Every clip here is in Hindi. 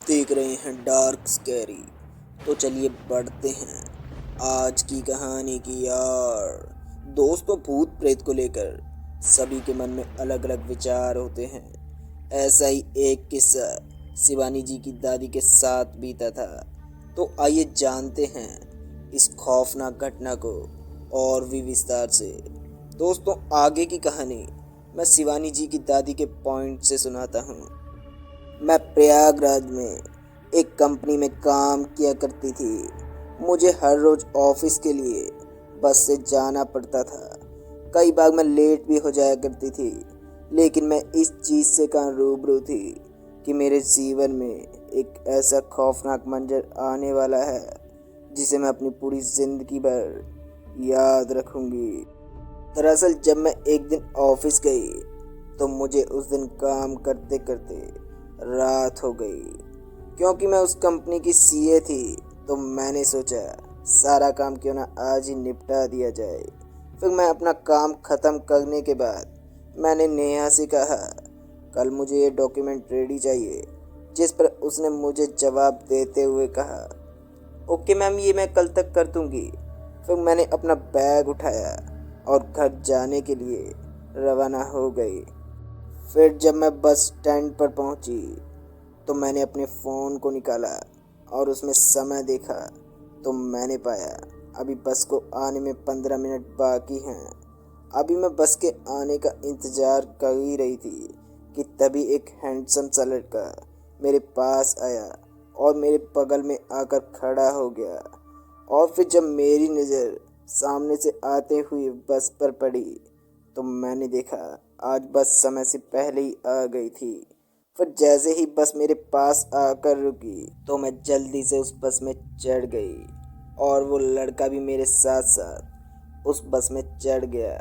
देख रहे हैं डार्क स्कैरी। तो चलिए बढ़ते हैं आज की कहानी की यार। दोस्तों, भूत प्रेत को लेकर सभी के मन में अलग अलग विचार होते हैं। ऐसा ही एक किस्सा शिवानी जी की दादी के साथ बीता था। तो आइए जानते हैं इस खौफनाक घटना को और भी विस्तार से। दोस्तों, आगे की कहानी मैं शिवानी जी की दादी के पॉइंट से सुनाता हूँ। मैं प्रयागराज में एक कंपनी में काम किया करती थी। मुझे हर रोज़ ऑफिस के लिए बस से जाना पड़ता था। कई बार मैं लेट भी हो जाया करती थी, लेकिन मैं इस चीज़ से कहाँ रूबरू थी कि मेरे जीवन में एक ऐसा खौफनाक मंजर आने वाला है जिसे मैं अपनी पूरी ज़िंदगी भर याद रखूँगी। दरअसल जब मैं एक दिन ऑफिस गई तो मुझे उस दिन काम करते करते रात हो गई। क्योंकि मैं उस कंपनी की सीए थी तो मैंने सोचा सारा काम क्यों ना आज ही निपटा दिया जाए। फिर मैं अपना काम ख़त्म करने के बाद मैंने नेहा से कहा, कल मुझे ये डॉक्यूमेंट रेडी चाहिए, जिस पर उसने मुझे जवाब देते हुए कहा, ओके मैम, ये मैं कल तक कर दूँगी। फिर मैंने अपना बैग उठाया और घर जाने के लिए रवाना हो गई। फिर जब मैं बस स्टैंड पर पहुंची तो मैंने अपने फ़ोन को निकाला और उसमें समय देखा तो मैंने पाया अभी बस को आने में 15 मिनट बाकी हैं। अभी मैं बस के आने का इंतज़ार कर ही रही थी कि तभी एक हैंडसम सा लड़का मेरे पास आया और मेरे बगल में आकर खड़ा हो गया। और फिर जब मेरी नज़र सामने से आते हुए बस पर पड़ी तो मैंने देखा आज बस समय से पहले ही आ गई थी। फिर जैसे ही बस मेरे पास आकर रुकी तो मैं जल्दी से उस बस में चढ़ गई और वो लड़का भी मेरे साथ साथ उस बस में चढ़ गया।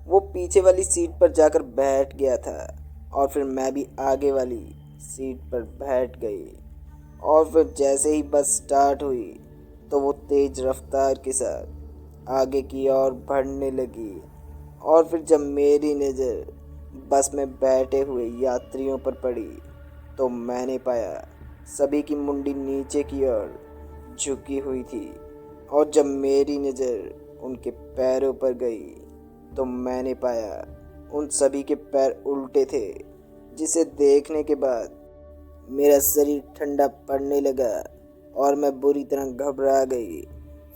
वो पीछे वाली सीट पर जाकर बैठ गया था और फिर मैं भी आगे वाली सीट पर बैठ गई। और फिर जैसे ही बस स्टार्ट हुई तो वो तेज़ रफ्तार के साथ आगे की ओर बढ़ने लगी। और फिर जब मेरी नज़र बस में बैठे हुए यात्रियों पर पड़ी तो मैंने पाया सभी की मुंडी नीचे की ओर झुकी हुई थी। और जब मेरी नज़र उनके पैरों पर गई तो मैंने पाया उन सभी के पैर उल्टे थे, जिसे देखने के बाद मेरा शरीर ठंडा पड़ने लगा और मैं बुरी तरह घबरा गई।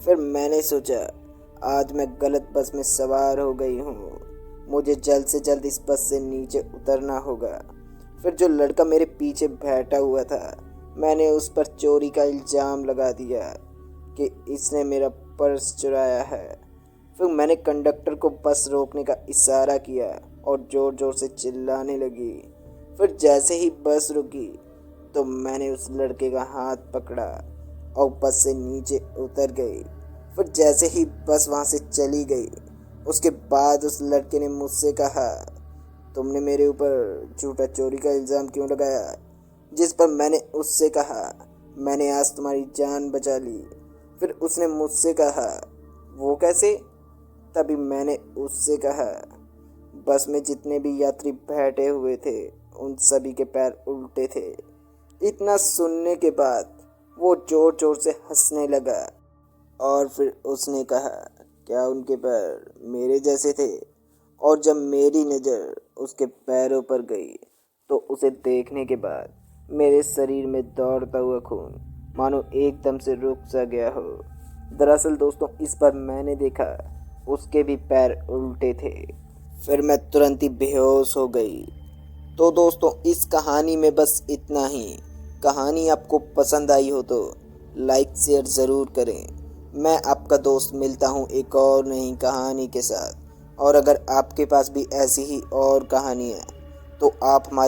फिर मैंने सोचा आज मैं गलत बस में सवार हो गई हूँ, मुझे जल्द से जल्द इस बस से नीचे उतरना होगा। फिर जो लड़का मेरे पीछे बैठा हुआ था, मैंने उस पर चोरी का इल्ज़ाम लगा दिया कि इसने मेरा पर्स चुराया है। फिर मैंने कंडक्टर को बस रोकने का इशारा किया और ज़ोर ज़ोर से चिल्लाने लगी। फिर जैसे ही बस रुकी तो मैंने उस लड़के का हाथ पकड़ा और बस से नीचे उतर गई। फिर जैसे ही बस वहाँ से चली गई उसके बाद उस लड़के ने मुझसे कहा, तुमने मेरे ऊपर झूठा चोरी का इल्ज़ाम क्यों लगाया? जिस पर मैंने उससे कहा, मैंने आज तुम्हारी जान बचा ली। फिर उसने मुझसे कहा, वो कैसे? तभी मैंने उससे कहा, बस में जितने भी यात्री बैठे हुए थे उन सभी के पैर उल्टे थे। इतना सुनने के बाद वो ज़ोर ज़ोर से हंसने लगा और फिर उसने कहा, क्या उनके पैर मेरे जैसे थे? और जब मेरी नज़र उसके पैरों पर गई तो उसे देखने के बाद मेरे शरीर में दौड़ता हुआ खून मानो एकदम से रुक सा गया हो। दरअसल दोस्तों, इस बार मैंने देखा उसके भी पैर उल्टे थे। फिर मैं तुरंत ही बेहोश हो गई। तो दोस्तों, इस कहानी में बस इतना ही। कहानी आपको पसंद आई हो तो लाइक शेयर ज़रूर करें। मैं आपका दोस्त मिलता हूँ एक और नई कहानी के साथ। और अगर आपके पास भी ऐसी ही और कहानी है तो आप हमारे